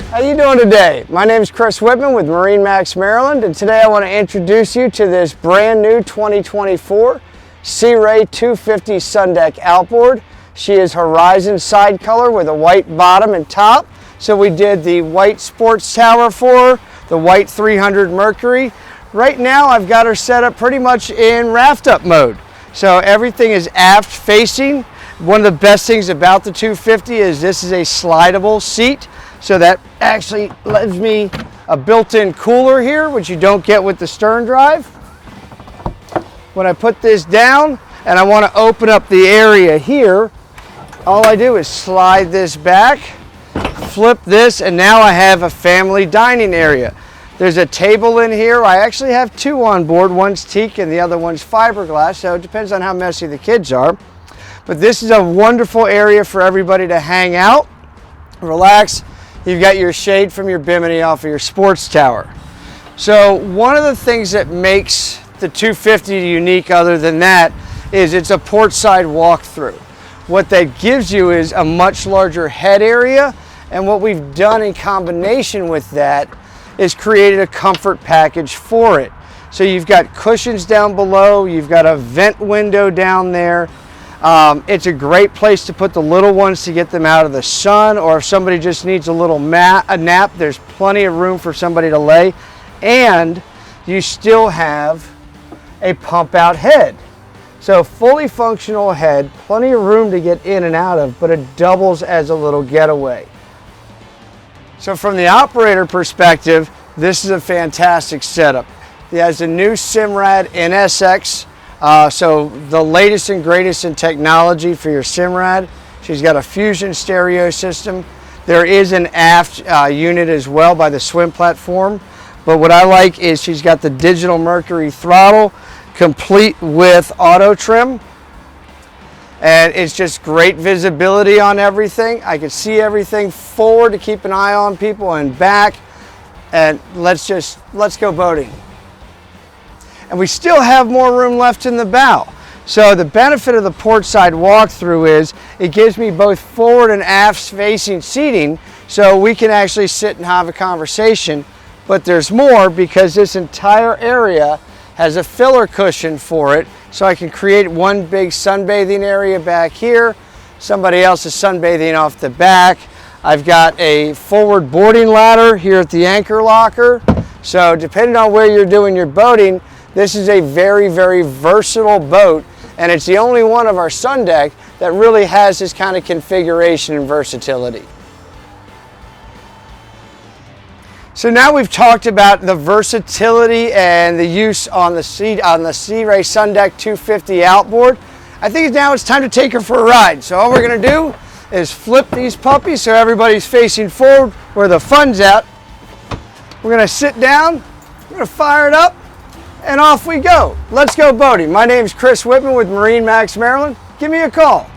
How you doing today? My name is Chris Whitman with MarineMax Maryland, and today I want to introduce you to this brand new 2024 Sea Ray 250 Sun Deck Outboard. She is horizon side color with a white bottom and top. So we did the white sports tower for her, the white 300 Mercury. Right now I've got her set up pretty much in raft up mode. So everything is aft facing. One of the best things about the 250 is this is a slidable seat. So that actually gives me a built-in cooler here, which you don't get with the stern drive. When I put this down and I want to open up the area here, all I do is slide this back, flip this, and now I have a family dining area. There's a table in here. I actually have two on board. One's teak and the other one's fiberglass, so it depends on how messy the kids are. But this is a wonderful area for everybody to hang out, relax. You've got your shade from your bimini off of your sports tower. So one of the things that makes the 250 unique other than that is it's a port side walkthrough. What that gives you is a much larger head area, and what we've done in combination with that is created a comfort package for it. So you've got cushions down below, you've got a vent window down there. It's a great place to put the little ones to get them out of the sun, or if somebody just needs a little nap, there's plenty of room for somebody to lay, and you still have a pump out head. So fully functional head, plenty of room to get in and out of, but it doubles as a little getaway. So from the operator perspective, this is a fantastic setup. It has a new Simrad NSX. So the latest and greatest in technology for your Simrad. She's got a Fusion stereo system. There is an aft unit as well by the swim platform. But what I like is she's got the digital Mercury throttle complete with auto trim. And it's just great visibility on everything. I can see everything forward to keep an eye on people and back. And let's go boating. And we still have more room left in the bow. So the benefit of the port side walkthrough is it gives me both forward and aft facing seating, so we can actually sit and have a conversation. But there's more, because this entire area has a filler cushion for it, so I can create one big sunbathing area back here. Somebody else is sunbathing off the back. I've got a forward boarding ladder here at the anchor locker. So depending on where you're doing your boating, this is a very, very versatile boat, and it's the only one of our Sun Deck that really has this kind of configuration and versatility. So now we've talked about the versatility and the use on the Sea Ray Sun Deck 250 Outboard. I think now it's time to take her for a ride. So all we're going to do is flip these puppies so everybody's facing forward where the fun's at. We're going to sit down, we're going to fire it up, and off we go. Let's go boating. My name is Chris Whitman with MarineMax Maryland. Give me a call.